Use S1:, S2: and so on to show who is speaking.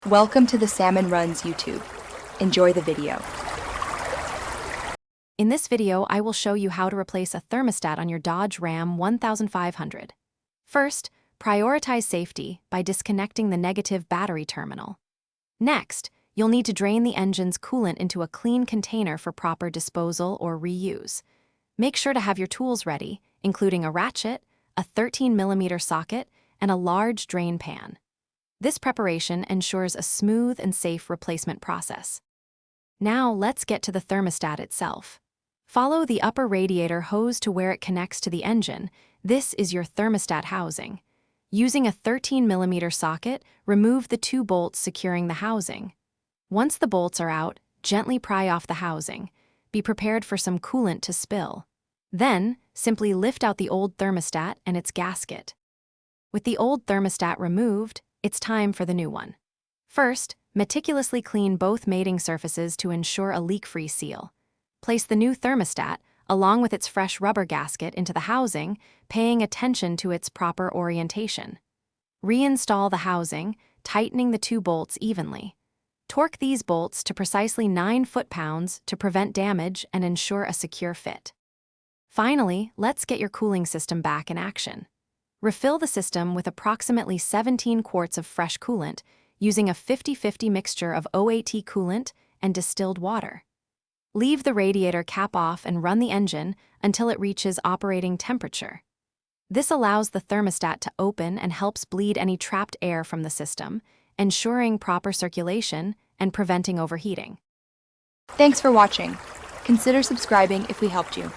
S1: Welcome to the Salmon Runs YouTube. Enjoy the video.
S2: In this video, I will show you how to replace a thermostat on your Dodge Ram 1500. First, prioritize safety by disconnecting the negative battery terminal. Next, you'll need to drain the engine's coolant into a clean container for proper disposal or reuse. Make sure to have your tools ready, including a ratchet, a 13mm socket, and a large drain pan. This preparation ensures a smooth and safe replacement process. Now let's get to the thermostat itself. Follow the upper radiator hose to where it connects to the engine. This is your thermostat housing. Using a 13mm socket, remove the 2 bolts securing the housing. Once the bolts are out, gently pry off the housing. Be prepared for some coolant to spill. Then, simply lift out the old thermostat and its gasket. With the old thermostat removed, it's time for the new one. First, meticulously clean both mating surfaces to ensure a leak-free seal. Place the new thermostat, along with its fresh rubber gasket, into the housing, paying attention to its proper orientation. Reinstall the housing, tightening the 2 bolts evenly. Torque these bolts to precisely 9 foot-pounds to prevent damage and ensure a secure fit. Finally, let's get your cooling system back in action. Refill the system with approximately 17 quarts of fresh coolant, using a 50-50 mixture of OAT coolant and distilled water. Leave the radiator cap off and run the engine until it reaches operating temperature. This allows the thermostat to open and helps bleed any trapped air from the system, ensuring proper circulation and preventing overheating.
S1: Thanks for watching. Consider subscribing if we helped you.